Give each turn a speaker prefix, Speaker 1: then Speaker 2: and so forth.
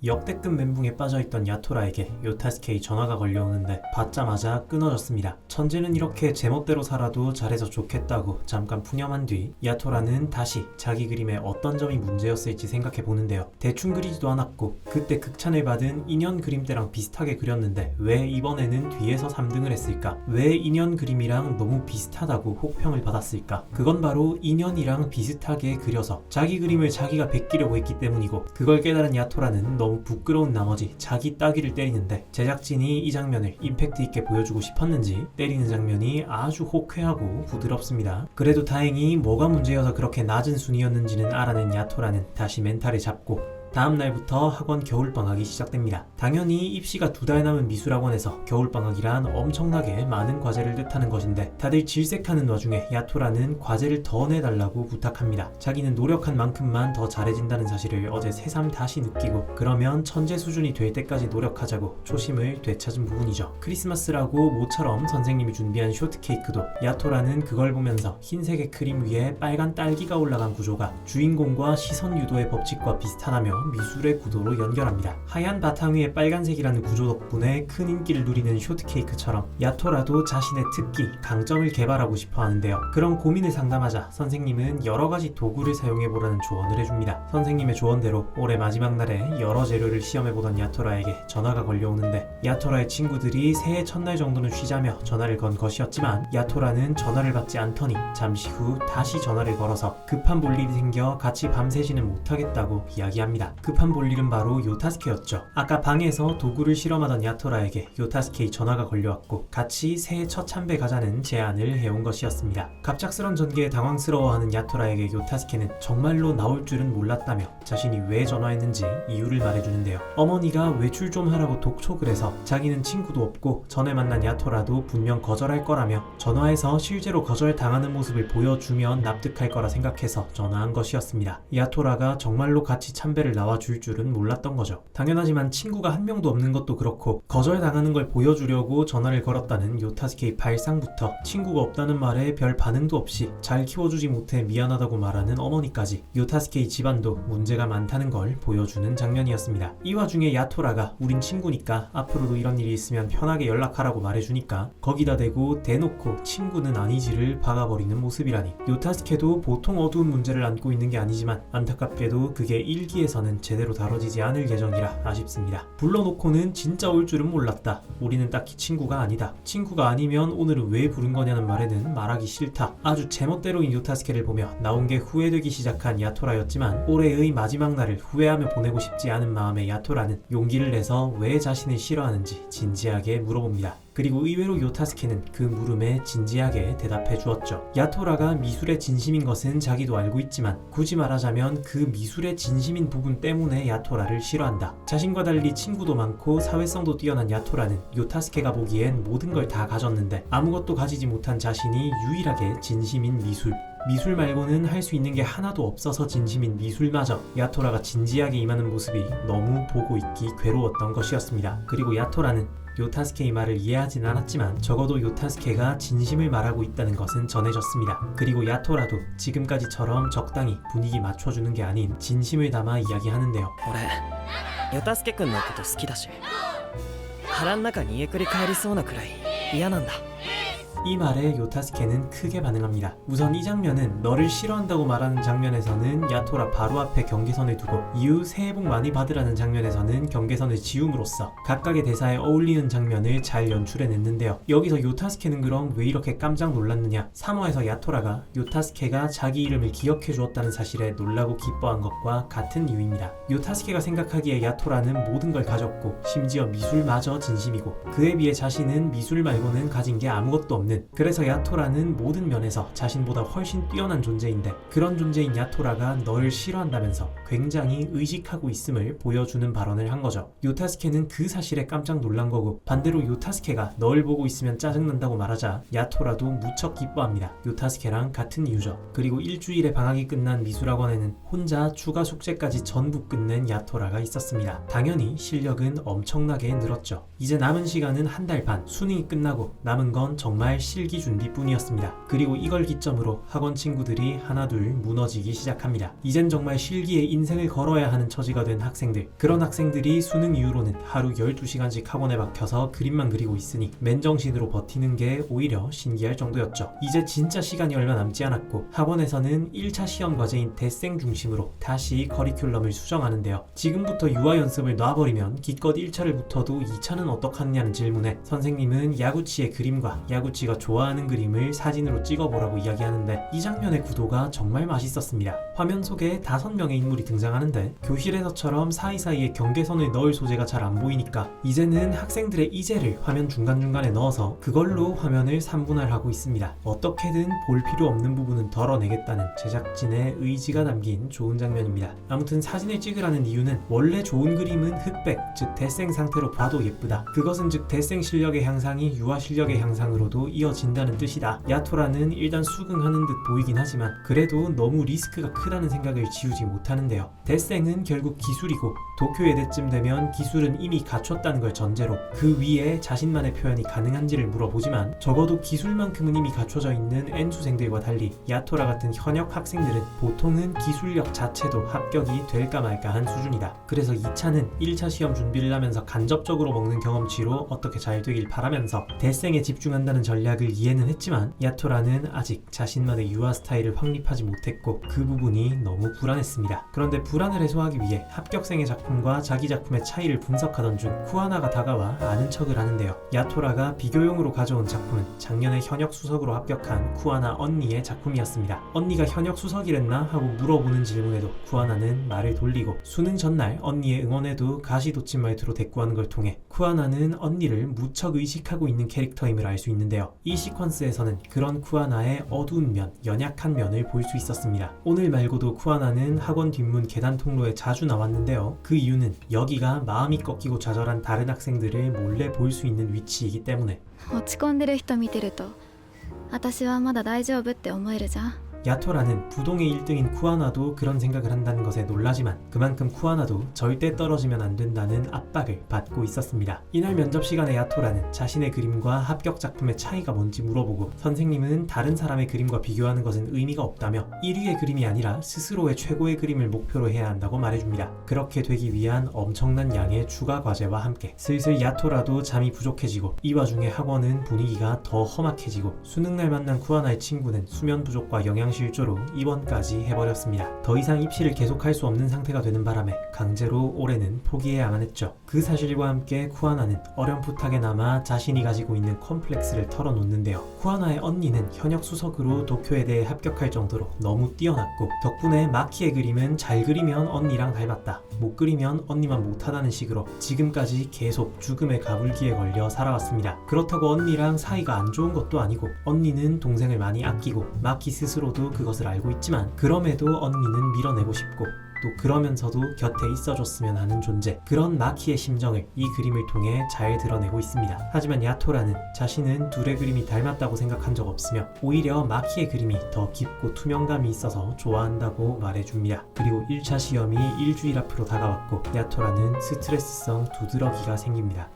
Speaker 1: 역대급 멘붕에 빠져있던 야토라에게 요타스케의 전화가 걸려오는데 받자마자 끊어졌습니다. 천재는 이렇게 제멋대로 살아도 잘해서 좋겠다고 잠깐 푸념한 뒤 야토라는 다시 자기 그림에 어떤 점이 문제였을지 생각해보는데요. 대충 그리지도 않았고 그때 극찬을 받은 인연 그림 때랑 비슷하게 그렸는데 왜 이번에는 뒤에서 3등을 했을까? 왜 인연 그림이랑 너무 비슷하다고 혹평을 받았을까? 그건 바로 인연이랑 비슷하게 그려서 자기 그림을 자기가 베끼려고 했기 때문이고, 그걸 깨달은 야토라는 너무 부끄러운 나머지 자기 따귀를 때리는데, 제작진이 이 장면을 임팩트 있게 보여주고 싶었는지 때리는 장면이 아주 호쾌하고 부드럽습니다. 그래도 다행히 뭐가 문제여서 그렇게 낮은 순위였는지는 알아낸 야토라는 다시 멘탈을 잡고 다음날부터 학원 겨울방학이 시작됩니다. 당연히 입시가 2달 남은 미술학원에서 겨울방학이란 엄청나게 많은 과제를 뜻하는 것인데, 다들 질색하는 와중에 야토라는 과제를 더 내달라고 부탁합니다. 자기는 노력한 만큼만 더 잘해진다는 사실을 어제 새삼 다시 느끼고, 그러면 천재 수준이 될 때까지 노력하자고 초심을 되찾은 부분이죠. 크리스마스라고 모처럼 선생님이 준비한 쇼트케이크도 야토라는 그걸 보면서 흰색의 크림 위에 빨간 딸기가 올라간 구조가 주인공과 시선 유도의 법칙과 비슷하다며 미술의 구도로 연결합니다. 하얀 바탕 위에 빨간색이라는 구조 덕분에 큰 인기를 누리는 쇼트케이크처럼 야토라도 자신의 특기, 강점을 개발하고 싶어 하는데요. 그런 고민을 상담하자 선생님은 여러가지 도구를 사용해보라는 조언을 해줍니다. 선생님의 조언대로 올해 마지막 날에 여러 재료를 시험해보던 야토라에게 전화가 걸려오는데, 야토라의 친구들이 새해 첫날 정도는 쉬자며 전화를 건 것이었지만 야토라는 전화를 받지 않더니 잠시 후 다시 전화를 걸어서 급한 볼일이 생겨 같이 밤새지는 못하겠다고 이야기합니다. 급한 볼일은 바로 요타스케였죠. 아까 방에서 도구를 실험하던 야토라에게 요타스케의 전화가 걸려왔고 같이 새해 첫 참배 가자는 제안을 해온 것이었습니다. 갑작스런 전개에 당황스러워하는 야토라에게 요타스케는 정말로 나올 줄은 몰랐다며 자신이 왜 전화했는지 이유를 말해주는데요. 어머니가 외출 좀 하라고 독촉을 해서 자기는 친구도 없고 전에 만난 야토라도 분명 거절할 거라며 전화해서 실제로 거절당하는 모습을 보여주면 납득할 거라 생각해서 전화한 것이었습니다. 야토라가 정말로 같이 참배를 나와줄 줄은 몰랐던 거죠. 당연하지만 친구가 한 명도 없는 것도 그렇고 거절당하는 걸 보여주려고 전화를 걸었다는 요타스케의 발상부터 친구가 없다는 말에 별 반응도 없이 잘 키워주지 못해 미안하다고 말하는 어머니까지 요타스케의 집안도 문제가 많다는 걸 보여주는 장면이었습니다. 이 와중에 야토라가 우린 친구니까 앞으로도 이런 일이 있으면 편하게 연락하라고 말해주니까 거기다 대고 대놓고 친구는 아니지를 박아버리는 모습이라니. 요타스케도 보통 어두운 문제를 안고 있는 게 아니지만 안타깝게도 그게 일기에서는 제대로 다뤄지지 않을 예정이라 아쉽습니다. 불러놓고는 진짜 올 줄은 몰랐다. 우리는 딱히 친구가 아니다. 친구가 아니면 오늘은 왜 부른 거냐는 말에는 말하기 싫다. 아주 제멋대로인 요타스케를 보며 나온 게 후회되기 시작한 야토라였지만, 올해의 마지막 날을 후회하며 보내고 싶지 않은 마음의 야토라는 용기를 내서 왜 자신을 싫어하는지 진지하게 물어봅니다. 그리고 의외로 요타스케는 그 물음에 진지하게 대답해 주었죠. 야토라가 미술의 진심인 것은 자기도 알고 있지만 굳이 말하자면 그 미술의 진심인 부분 때문에 야토라를 싫어한다. 자신과 달리 친구도 많고 사회성도 뛰어난 야토라는 요타스케가 보기엔 모든 걸 다 가졌는데 아무것도 가지지 못한 자신이 유일하게 진심인 미술 말고는 할 수 있는 게 하나도 없어서 진심인 미술마저 야토라가 진지하게 임하는 모습이 너무 보고 있기 괴로웠던 것이었습니다. 그리고 야토라는 요타스케의 말을 이해하진 않았지만 적어도 요타스케가 진심을 말하고 있다는 것은 전해졌습니다. 그리고 야토라도 지금까지처럼 적당히 분위기 맞춰주는 게 아닌 진심을 담아 이야기하는데요.
Speaker 2: 俺ヨタスケ君のこと好きだし腹ん中にえくり返りそうなくらい嫌なんだ。
Speaker 1: 이 말에 요타스케는 크게 반응합니다. 우선 이 장면은 너를 싫어한다고 말하는 장면에서는 야토라 바로 앞에 경계선을 두고, 이후 새해 복 많이 받으라는 장면에서는 경계선을 지움으로써 각각의 대사에 어울리는 장면을 잘 연출해냈는데요. 여기서 요타스케는 그럼 왜 이렇게 깜짝 놀랐느냐? 3화에서 야토라가 요타스케가 자기 이름을 기억해 주었다는 사실에 놀라고 기뻐한 것과 같은 이유입니다. 요타스케가 생각하기에 야토라는 모든 걸 가졌고 심지어 미술마저 진심이고, 그에 비해 자신은 미술 말고는 가진 게 아무것도 없는, 그래서 야토라는 모든 면에서 자신보다 훨씬 뛰어난 존재인데, 그런 존재인 야토라가 널 싫어한다면서 굉장히 의식하고 있음을 보여주는 발언을 한 거죠. 요타스케는 그 사실에 깜짝 놀란 거고, 반대로 요타스케가 널 보고 있으면 짜증난다고 말하자 야토라도 무척 기뻐합니다. 요타스케랑 같은 이유죠. 그리고 일주일의 방학이 끝난 미술학원에는 혼자 추가 숙제까지 전부 끝낸 야토라가 있었습니다. 당연히 실력은 엄청나게 늘었죠. 이제 남은 시간은 한 달 반, 수능이 끝나고 남은 건 정말 정말 실기 준비뿐이었습니다. 그리고 이걸 기점으로 학원 친구들이 하나둘 무너지기 시작합니다. 이젠 정말 실기에 인생을 걸어야 하는 처지가 된 학생들. 그런 학생들이 수능 이후로는 하루 12시간씩 학원에 박혀서 그림만 그리고 있으니 맨정신으로 버티는 게 오히려 신기할 정도였죠. 이제 진짜 시간이 얼마 남지 않았고 학원에서는 1차 시험 과제인 대생 중심으로 다시 커리큘럼을 수정하는데요. 지금부터 유아 연습을 놔버리면 기껏 1차를 붙어도 2차는 어떡하느냐는 질문에 선생님은 야구치의 그림과 야구치가 좋아하는 그림을 사진으로 찍어보라고 이야기하는데 이 장면의 구도가 정말 맛있었습니다. 화면 속에 5명의 인물이 등장하는데 교실에서처럼 사이사이에 경계선을 넣을 소재가 잘 안 보이니까 이제는 학생들의 이제를 화면 중간중간에 넣어서 그걸로 화면을 3분할하고 있습니다. 어떻게든 볼 필요 없는 부분은 덜어내겠다는 제작진의 의지가 담긴 좋은 장면입니다. 아무튼 사진을 찍으라는 이유는 원래 좋은 그림은 흑백, 즉 대생 상태로 봐도 예쁘다. 그것은 즉 대생 실력의 향상이 유아 실력의 향상으로도 이어진다는 뜻이다. 야토라는 일단 수긍하는 듯 보이긴 하지만 그래도 너무 리스크가 크다는 생각을 지우지 못하는데요. 대생은 결국 기술이고 도쿄 예대쯤 되면 기술은 이미 갖췄다는 걸 전제로 그 위에 자신만의 표현이 가능한지를 물어보지만 적어도 기술만큼은 이미 갖춰져 있는 N수생들과 달리 야토라 같은 현역 학생들은 보통은 기술력 자체도 합격이 될까 말까 한 수준이다. 그래서 2차는 1차 시험 준비를 하면서 간접적으로 먹는 경험치로 어떻게 잘 되길 바라면서 대생에 집중한다는 전략을 이해는 했지만 야토라는 아직 자신만의 유아 스타일을 확립하지 못했고 그 부분이 너무 불안했습니다. 그런데 불안을 해소하기 위해 합격생의 작품과 자기 작품의 차이를 분석하던 중 쿠하나가 다가와 아는 척을 하는데요. 야토라가 비교용으로 가져온 작품은 작년에 현역 수석으로 합격한 쿠하나 언니의 작품이었습니다. 언니가 현역 수석이랬나 하고 물어보는 질문에도 쿠하나는 말을 돌리고 수능 전날 언니의 응원에도 가시돋친 말투로 대꾸하는 걸 통해 쿠하나는 언니를 무척 의식하고 있는 캐릭터임을 알 수 있는데요. 이 시퀀스에서는 그런 쿠하나의 어두운 면, 연약한 면을 볼 수 있었습니다. 오늘 말고도 쿠하나는 학원 뒷문 계단 통로에 자주 나왔는데요. 그 이유는 여기가 마음이 꺾이고 좌절한 다른 학생들을 몰래 볼 수 있는 위치이기 때문에
Speaker 3: 落ち込んでる人見てると私はまだ大丈夫って思えるじゃん。
Speaker 1: 야토라는 부동의 1등인 쿠하나도 그런 생각을 한다는 것에 놀라지만 그만큼 쿠하나도 절대 떨어지면 안 된다는 압박을 받고 있었습니다. 이날 면접 시간에 야토라는 자신의 그림과 합격 작품의 차이가 뭔지 물어보고 선생님은 다른 사람의 그림과 비교하는 것은 의미가 없다며 1위의 그림이 아니라 스스로의 최고의 그림을 목표로 해야 한다고 말해줍니다. 그렇게 되기 위한 엄청난 양의 추가 과제와 함께 슬슬 야토라도 잠이 부족해지고 이 와중에 학원은 분위기가 더 험악해지고 수능날 만난 쿠하나의 친구는 수면 부족과 영양실조로 입원까지 해버렸습니다. 더 이상 입시를 계속할 수 없는 상태가 되는 바람에 강제로 올해는 포기해야만 했죠. 그 사실과 함께 쿠하나는 어렴풋하게나마 자신이 가지고 있는 컴플렉스를 털어놓는데요. 쿠하나의 언니는 현역 수석으로 도쿄에 대해 합격할 정도로 너무 뛰어났고 덕분에 마키의 그림은 잘 그리면 언니랑 닮았다, 못 그리면 언니만 못하다는 식으로 지금까지 계속 죽음의 가불기에 걸려 살아왔습니다. 그렇다고 언니랑 사이가 안 좋은 것도 아니고 언니는 동생을 많이 아끼고 마키 스스로도 그것을 알고 있지만 그럼에도 언니는 밀어내고 싶고 또 그러면서도 곁에 있어줬으면 하는 존재, 그런 마키의 심정을 이 그림을 통해 잘 드러내고 있습니다. 하지만 야토라는 자신은 둘의 그림이 닮았다고 생각한 적 없으며 오히려 마키의 그림이 더 깊고 투명감이 있어서 좋아한다고 말해줍니다. 그리고 1차 시험이 일주일 앞으로 다가왔고 야토라는 스트레스성 두드러기가 생깁니다.